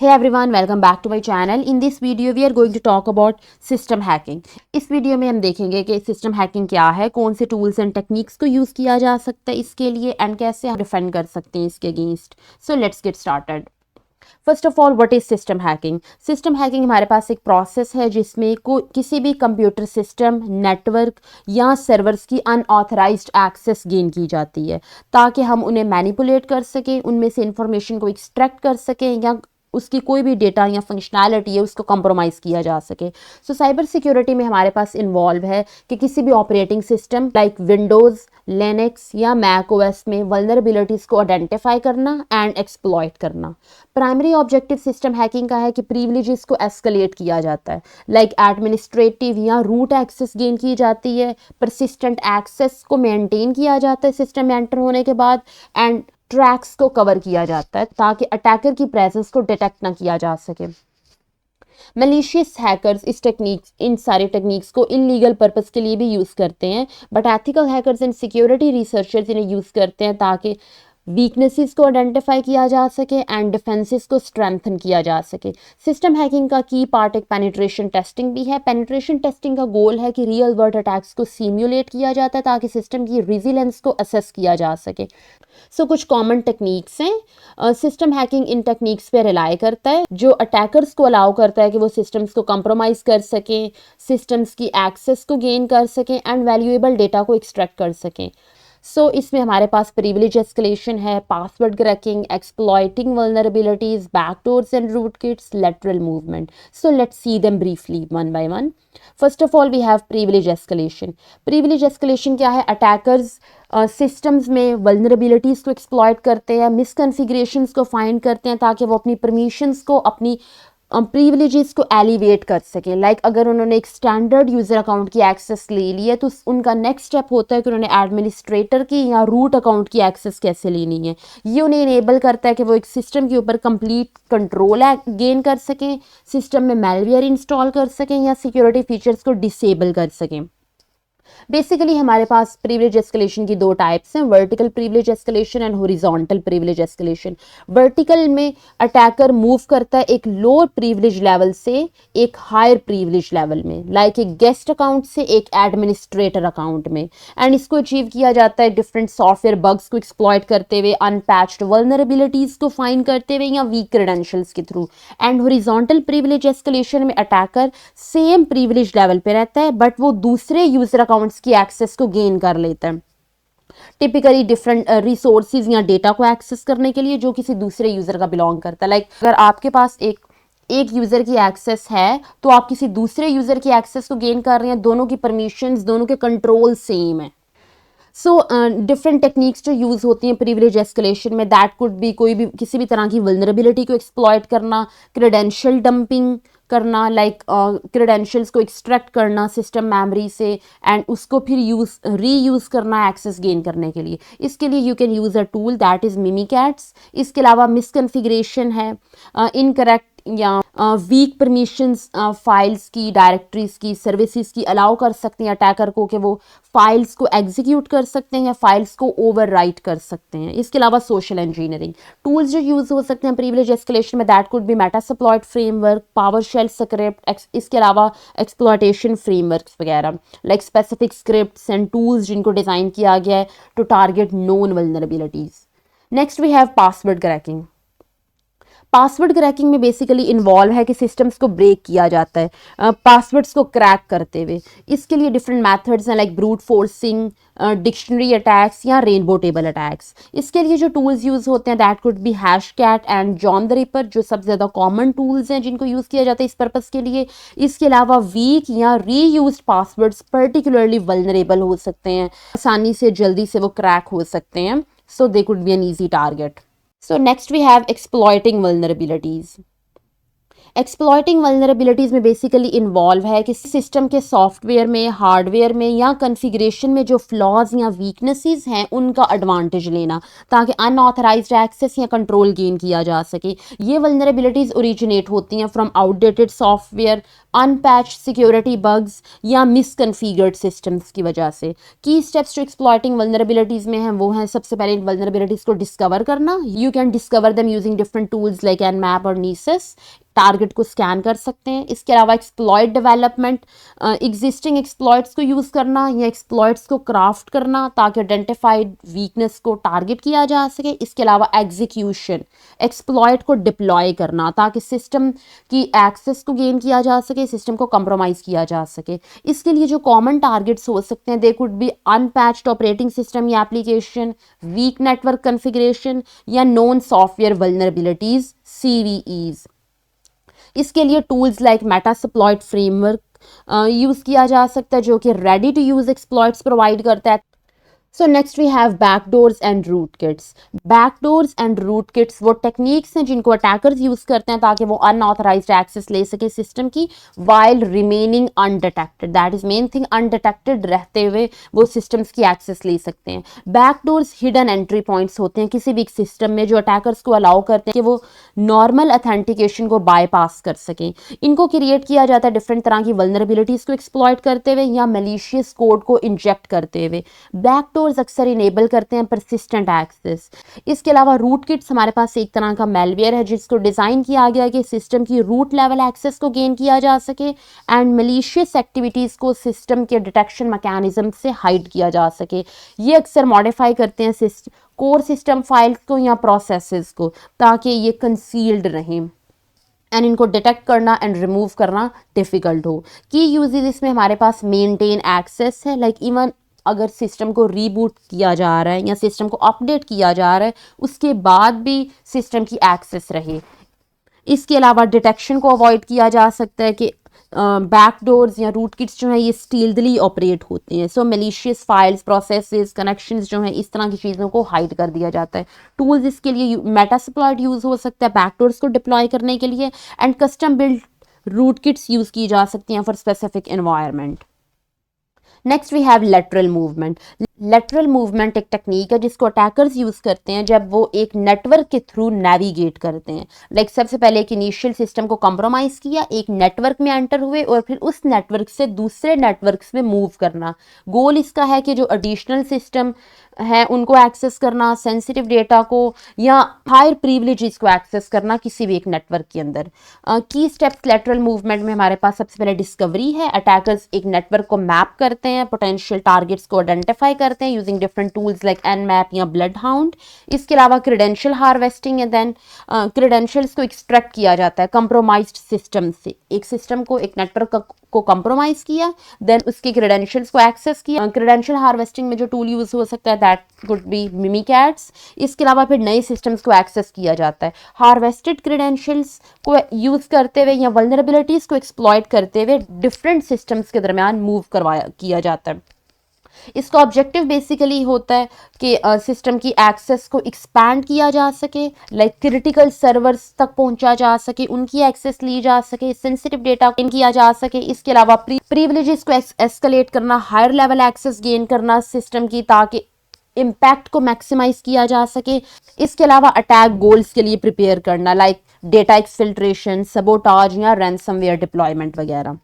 Hey everyone, welcome back to my channel. In this video we are going to talk about system hacking. इस video में हम देखेंगे कि system hacking क्या है, कौन से टूल्स एंड टेक्निक्स को यूज़ किया जा सकता है इसके लिए एंड कैसे हम डिफेंड कर सकते हैं इसके against. So let's get started. First of all, what is system hacking? System hacking हमारे पास एक प्रोसेस है जिसमें किसी भी कंप्यूटर सिस्टम, नेटवर्क या सर्वर्स की अनऑथराइज्ड एक्सेस गेन की जाती है ताकि हम उन्हें मैनिपुलेट कर सकें, उनमें से इंफॉर्मेशन को एक्सट्रैक्ट कर सकें या उसकी कोई भी डेटा या फंक्शनैलिटी है उसको कंप्रोमाइज़ किया जा सके. सो साइबर सिक्योरिटी में हमारे पास इन्वॉल्व है कि किसी भी operating system like Windows, Linux या मैक ओएस में वल्नरेबिलिटीज़ को आइडेंटिफाई करना एंड एक्सप्लॉइट करना. प्राइमरी ऑब्जेक्टिव सिस्टम हैकिंग का है कि प्रिविलेजेस को एस्केलेट किया जाता है, लाइक एडमिनिस्ट्रेटिव या रूट एक्सेस गेन की जाती है, परसिस्टेंट एक्सेस को मेंटेन किया जाता है सिस्टम में एंटर होने के बाद, एंड ट्रैक्स को कवर किया जाता है ताकि अटैकर की प्रेजेंस को डिटेक्ट ना किया जा सके. मलिशियस हैकर्स इन सारी टेक्निक्स को इनलीगल पर्पस के लिए भी यूज़ करते हैं, but ethical hackers and security researchers इन्हें यूज़ करते हैं ताकि वीकनेसेस को आइडेंटिफाई किया जा सके एंड डिफेंसेस को स्ट्रेंथन किया जा सके. सिस्टम हैकिंग का की पार्ट एक पेनिट्रेशन टेस्टिंग भी है. पेनिट्रेशन टेस्टिंग का गोल है कि रियल वर्ल्ड अटैक्स को सिम्युलेट किया जाता है ताकि सिस्टम की रेजिलेंस को असेस किया जा सके. कुछ कॉमन टेक्निक्स हैं. सिस्टम हैकिंग इन टेक्निक्स पे रिलाई करता है जो अटैकर्स को अलाउ करता है कि वो सिस्टम्स को कंप्रोमाइज़ कर सकें, सिस्टम्स की एक्सेस को गेन कर सकें एंड वैल्यूएबल डेटा को एक्सट्रैक्ट कर सकें. इसमें हमारे पास प्रिविलेज एस्केलेशन है, password cracking, exploiting vulnerabilities, backdoors and root kits, lateral movement. Let's see them briefly one by one. First of all we have privilege escalation. Privilege escalation क्या है? Attackers systems में vulnerabilities को exploit करते हैं, मिसकन्फिग्रेशंस को find करते हैं ताकि वो अपनी परमिशंस को, अपनी प्रिविलेजेस को एलिवेट कर सकें. लाइक अगर उन्होंने एक स्टैंडर्ड यूज़र अकाउंट की एक्सेस ले ली है तो उनका नेक्स्ट स्टेप होता है कि उन्होंने एडमिनिस्ट्रेटर की या रूट अकाउंट की एक्सेस कैसे लेनी है. ये उन्हें इनेबल करता है कि वो एक सिस्टम के ऊपर कंप्लीट कंट्रोल गेन कर सकें, सिस्टम में मैलवेयर इंस्टॉल कर सकें या सिक्योरिटी फीचर्स को डिसेबल कर सकें. बेसिकली हमारे पास प्रिविलेज एस्केलेशन की दो टाइप्स हैं, vertical privilege escalation and horizontal privilege escalation. Vertical में अटैकर मूव करता है एक लोअर प्रिविलेज लेवल से एक हायर प्रिविलेज लेवल में, लाइक एक गेस्ट अकाउंट से एक एडमिनिस्ट्रेटर अकाउंट में, एंड इसको अचीव किया जाता है डिफरेंट सॉफ्टवेयर बग्स को एक्सप्लॉइट करते हुए, अनपैच्ड वल्नरेबिलिटीज़ को फाइंड करते हुए या वीक क्रेडेंशियल्स के through. And horizontal privilege escalation में अटैकर सेम प्रिविलेज लेवल पे रहता है बट वो दूसरे यूजर अकाउंट्स की एक्सेस को गेन कर लेता है, टिपिकली डिफरेंट रिसोर्सेज या डेटा को एक्सेस करने के लिए जो किसी दूसरे यूजर का बिलोंग करता है. लाइक अगर आपके पास एक यूज़र की एक्सेस है तो आप किसी दूसरे यूज़र की एक्सेस को गेन कर रहे हैं, दोनों की परमिशंस, दोनों के कंट्रोल सेम है. डिफरेंट टेक्निक्स जो यूज़ होती हैं प्रिविलेज एस्केलेशन में, दैट कुड बी कोई भी किसी भी तरह की वल्नरेबिलिटी को एक्सप्लॉइट करना, क्रेडेंशियल डंपिंग करना, लाइक क्रेडेंशियल्स को एक्सट्रैक्ट करना सिस्टम मेमोरी से एंड उसको फिर रीयूज़ करना एक्सेस गेन करने के लिए. इसके लिए you can use a tool that is Mimikatz. इसके अलावा मिसकन्फिग्रेशन है, इनकरेक्ट या वीक परमिशंस फाइल्स की, डायरेक्टरीज की, सर्विसेज की अलाउ कर सकते हैं अटैकर को कि वो फाइल्स को एग्जीक्यूट कर सकते हैं या फाइल्स को ओवरराइट कर सकते हैं. इसके अलावा सोशल इंजीनियरिंग टूल्स जो यूज़ हो सकते हैं प्रिविलेज एस्केलेशन में, that could be Metasploit framework, PowerShell script, इसके अलावा एक्सप्लॉइटेशन फ्रेमवर्क्स वगैरह, like specific scripts and tools जिनको डिज़ाइन किया गया है to target known vulnerabilities. Next we have password cracking. Password cracking में बेसिकली इन्वॉल्व है कि सिस्टम्स को ब्रेक किया जाता है पासवर्ड्स को क्रैक करते हुए. इसके लिए डिफरेंट मेथड्स हैं, like brute forcing, dictionary attacks या रेनबो टेबल अटैक्स. इसके लिए जो टूल्स यूज़ होते हैं that could be Hashcat and John the Ripper, जो सबसे ज़्यादा कॉमन टूल्स हैं जिनको यूज़ किया जाता है इस पर्पज़ के लिए. इसके अलावा वीक या रीयूज्ड पासवर्ड्स पर्टिकुलरली वल्नरेबल हो सकते हैं, आसानी से जल्दी से वो क्रैक हो सकते हैं, so they could be an easy target. So next we have exploiting vulnerabilities. Exploiting vulnerabilities में बेसिकली इन्वॉल्व है कि सिस्टम के सॉफ्टवेयर में, हार्डवेयर में या कॉन्फ़िगरेशन में जो फ्लॉज या वीकनेसेस हैं उनका एडवांटेज लेना, ताकि अनऑथराइज्ड एक्सेस या कंट्रोल गेन किया जा सके। ये वल्नरेबिलिटीज़ ओरिजिनेट होती हैं from outdated software, unpatched security bugs या मिसकॉन्फ़िगर्ड सिस्टम्स की वजह से। की स्टेप्स जो एक्सप्लॉइटिंग वल्नरेबिलिटीज़ में हैं वो हैं, सबसे पहले इन वल्नरेबिलिटीज़ को डिस्कवर करना। You can discover them using different tools like Nmap और नीसिस। टारगेट को स्कैन कर सकते हैं। इसके अलावा एक्सप्लॉइट डेवलपमेंट, एग्जिस्टिंग एक्सप्लॉइट्स को यूज़ करना या एक्सप्लॉइट्स को क्राफ्ट करना ताकि आइडेंटिफाइड वीकनेस को टारगेट किया जा सके। इसके अलावा एग्जीक्यूशन, एक्सप्लॉइट को डिप्लॉय करना ताकि सिस्टम की एक्सेस को गेन किया जा सके, सिस्टम को कंप्रोमाइज़ किया जा सके। इसके लिए जो कॉमन टारगेट्स हो सकते हैं, they could be unpatched operating system या एप्लीकेशन, वीक नेटवर्क कॉन्फ़िगरेशन या नोन सॉफ्टवेयर वल्नरेबिलिटीज़, CVEs। इसके लिए tools like Metasploit framework use किया जा सकता है जो कि ready to use exploits provide करता है। So next we have backdoors and root kits. Backdoors and root kits वो टेक्निक्स हैं जिनको अटैकर्स यूज़ करते हैं ताकि वो अनऑथराइज्ड एक्सेस ले सके सिस्टम की, while remaining undetected. That is main thing, undetected रहते हुए वो सिस्टम्स की एक्सेस ले सकते हैं। बैकडोर्स हिडन एंट्री पॉइंट्स होते हैं किसी भी सिस्टम में जो अटैकर्स को अलाउ करते हैं कि वो नॉर्मल अथेंटिकेशन को बाईपास कर सकें। इनको क्रिएट किया जाता है डिफरेंट तरह की वल्नरेबिलिटीज़ को एक्सप्लॉइट करते हुए या मैलिशियस कोड को इंजेक्ट करते हुए। बैकडोर अक्सर इनेबल करते हैं परसिस्टेंट एक्सेस। इसके अलावा रूट किट्स हमारे पास एक तरह का मेलवेयर है जिसको डिज़ाइन किया गया कि सिस्टम की रूट लेवल एक्सेस को गेन किया जा सके एंड मैलिशियस एक्टिविटीज़ को सिस्टम के डिटेक्शन मैकेनिज्म से हाइड किया जा सके। ये अक्सर मॉडिफाई करते हैं कोर सिस्टम फाइल्स को या प्रोसेसेस को ताकि ये कंसील्ड रहें एंड इनको डिटेक्ट करना एंड रिमूव करना डिफ़िकल्ट हो। की यूजेस इसमें हमारे पास मेंटेन एक्सेस है, लाइक इवन अगर सिस्टम को रीबूट किया जा रहा है या सिस्टम को अपडेट किया जा रहा है उसके बाद भी सिस्टम की एक्सेस रहे। इसके अलावा डिटेक्शन को अवॉइड किया जा सकता है कि बैकडोर्स या रूट किट्स जो है ये स्टील्थली ऑपरेट होते हैं। सो मैलिशियस फाइल्स, प्रोसेसेस, कनेक्शंस जो हैं इस तरह की चीज़ों को हाइड कर दिया जाता है। टूल्स इसके लिए मेटास्प्लॉइट यूज़ हो सकता है बैकडोर्स को डिप्लॉय करने के लिए, and custom build root kits use की जा सकती हैं for specific environment. Next we have lateral movement. Lateral movement एक टेक्निक है जिसको अटैकर्स यूज़ करते हैं जब वो एक नेटवर्क के थ्रू नेविगेट करते हैं। लाइक सबसे पहले एक इनिशियल सिस्टम को कंप्रोमाइज़ किया, एक नेटवर्क में एंटर हुए और फिर उस नेटवर्क से दूसरे नेटवर्क्स में मूव करना। गोल इसका है कि जो एडिशनल सिस्टम है उनको एक्सेस करना, सेंसिटिव डेटा को या हायर प्रिविलेजेस को एक्सेस करना किसी भी एक नेटवर्क के अंदर। की स्टेप्स लेटरल मूवमेंट में हमारे पास सबसे पहले डिस्कवरी है। अटैकर्स एक नेटवर्क को मैप करते हैं, पोटेंशियल टारगेट्स को आइडेंटिफाई करते हैं using different tools like Nmap या ब्लड हाउंड। इसके अलावा क्रेडेंशियल हार्वेस्टिंग है, देन क्रेडेंशियल्स को एक्सट्रैक्ट किया जाता है कंप्रोमाइज्ड सिस्टम से। एक सिस्टम को, एक नेटवर्क को कंप्रोमाइज किया, देन उसके क्रेडेंशियल्स को एक्सेस किया। क्रेडेंशियल हार्वेस्टिंग में जो टूल यूज हो सकता है दैट कुड बी मिमिकैट्स। इसके अलावा फिर नए सिस्टम्स को एक्सेस किया जाता है। हार्वेस्टेड क्रेडेंशियल्स को यूज करते हुए या वल्नरेबिलिटीज को एक्सप्लॉइट करते हुए डिफरेंट सिस्टम्स के दरमियान मूव किया जाता है। इसका ऑब्जेक्टिव बेसिकली होता है कि सिस्टम की एक्सेस को एक्सपैंड किया जा सके, लाइक क्रिटिकल सर्वर्स तक पहुंचा जा सके, उनकी एक्सेस ली जा सके, सेंसिटिव डेटा गेन किया जा सके। इसके अलावा प्रिविलेजेस को एस्केलेट करना, हायर लेवल एक्सेस गेन करना सिस्टम की ताकि इम्पैक्ट को मैक्सिमाइज किया जा सके। इसके अलावा अटैक गोल्स के लिए प्रिपेयर करना, लाइक डेटा एक्सफिल्ट्रेशन, सबोटाज या रैंसमवेयर डिप्लॉयमेंट वगैरह।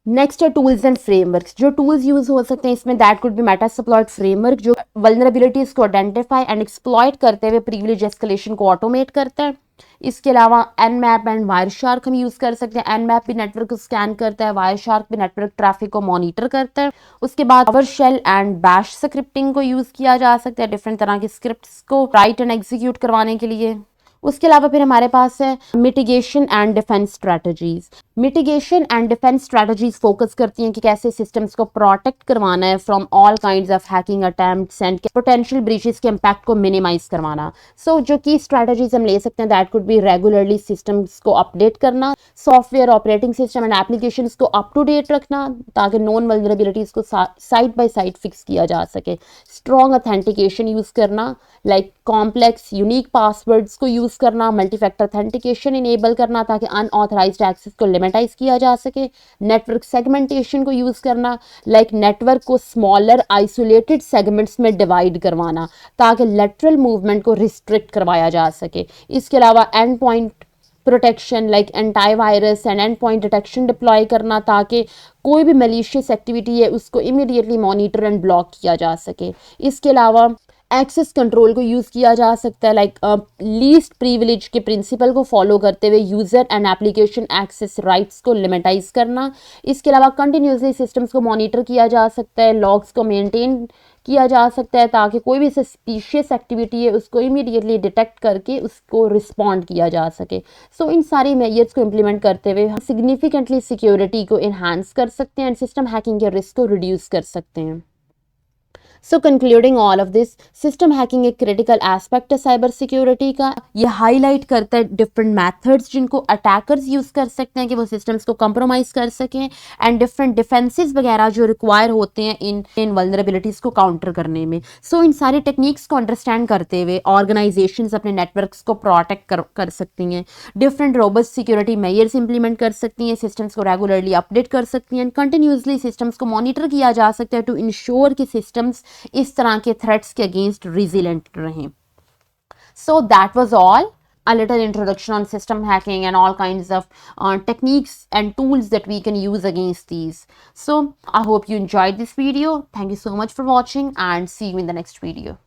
नेक्स्ट है टूल्स एंड फ्रेमवर्क्स। जो टूल्स यूज हो सकते हैं इसमें that could be Metasploit framework जो वल्नरेबिलिटीज को आइडेंटिफाई एंड एक्सप्लॉइट करते हुए प्रिविलेज एस्केलेशन को ऑटोमेट करता है। इसके अलावा एनमैप एंड वायरशार्क हम यूज़ कर सकते हैं। एनमैप भी नेटवर्क को स्कैन करता है, वायरशार्क भी नेटवर्क ट्रैफिक को मॉनिटर करता है। उसके बाद पावरशेल एंड बैश स्क्रिप्टिंग को यूज़ किया जा सकता है डिफरेंट तरह की स्क्रिप्ट्स को राइट एंड एग्जीक्यूट करवाने के लिए। उसके अलावा फिर हमारे पास है mitigation and defence strategies. Mitigation and defence strategies focus करती हैं कि कैसे सिस्टम्स को प्रोटेक्ट करवाना है from all kinds of hacking attempts and potential breaches के इम्पैक्ट को मिनिमाइज करवाना। सो जो की स्ट्रेटजीज हम ले सकते हैं that could B regularly systems को अपडेट करना, software operating system and applications को अप टू डेट रखना ताकि नॉन वल्नरेबिलिटीज को साइड बाय साइड फिक्स किया जा सके, स्ट्रॉन्ग ऑथेंटिकेशन यूज करना लाइक कॉम्प्लेक्स यूनिक पासवर्ड्स को यूज करना, मल्टी फैक्टर ऑथेंटिकेशन इनेबल करना ताकि अनऑथराइज्ड एक्सेस को लिमिटाइज किया जा सके, नेटवर्क सेगमेंटेशन को यूज करना लाइक नेटवर्क को स्मॉलर आइसोलेटेड सेगमेंट्स में डिवाइड करवाना ताकि लेटरल मूवमेंट को रिस्ट्रिक्ट करवाया जा सके। इसके अलावा endpoint protection like antivirus and endpoint detection deploy करना ताकि कोई भी मलिशियस एक्टिविटी है उसको इमीडिएटली मॉनिटर एंड ब्लॉक किया जा सके। इसके अलावा एक्सेस कंट्रोल को यूज़ किया जा सकता है लाइक लीस्ट प्रिविलेज के प्रिंसिपल को फॉलो करते हुए user and application access rights को लिमिटाइज करना। इसके अलावा कंटिन्यूसली सिस्टम्स को मॉनिटर किया जा सकता है, लॉग्स को मेंटेन किया जा सकता है ताकि कोई भी सस्पिशियस एक्टिविटी है उसको इमीडिएटली डिटेक्ट करके उसको रिस्पॉन्ड किया जा सके। सो इन सारी मेजर्स को इम्प्लीमेंट करते हुए हम सिग्निफिकेंटली सिक्योरिटी को इन्हांस कर सकते हैं एंड सिस्टम हैकिंग के रिस्क को रिड्यूस कर सकते हैं। So concluding all of this, system hacking एक क्रिटिकल एस्पेक्ट है साइबर सिक्योरिटी का। ये हाईलाइट करता है डिफरेंट मेथड्स जिनको अटैकर्स यूज़ कर सकते हैं कि वो सिस्टम्स को कंप्रोमाइज़ कर सकें एंड डिफरेंट डिफेंसेस वगैरह जो रिक्वायर होते हैं इन वल्नरेबिलिटीज़ को काउंटर करने में। सो इन सारे टेक्निक्स को अंडरस्टैंड करते हुए ऑर्गेनाइजेशंस अपने नेटवर्क्स को प्रोटेक्ट कर सकती हैं, different robust security measures implement कर सकती हैं, सिस्टम्स को रेगुलरली अपडेट कर सकती हैं, कंटिन्यूसली सिस्टम्स को मॉनिटर किया जा सकता है टू इंश्योर कि सिस्टम्स इस तरह के थ्रेट्स के अगेंस्ट रेजिलेंट रहें। So that was all, a little introduction on system hacking and all kinds of techniques and tools that we can use against these. So I hope you enjoyed this video. Thank you so much for watching and see you in the next video.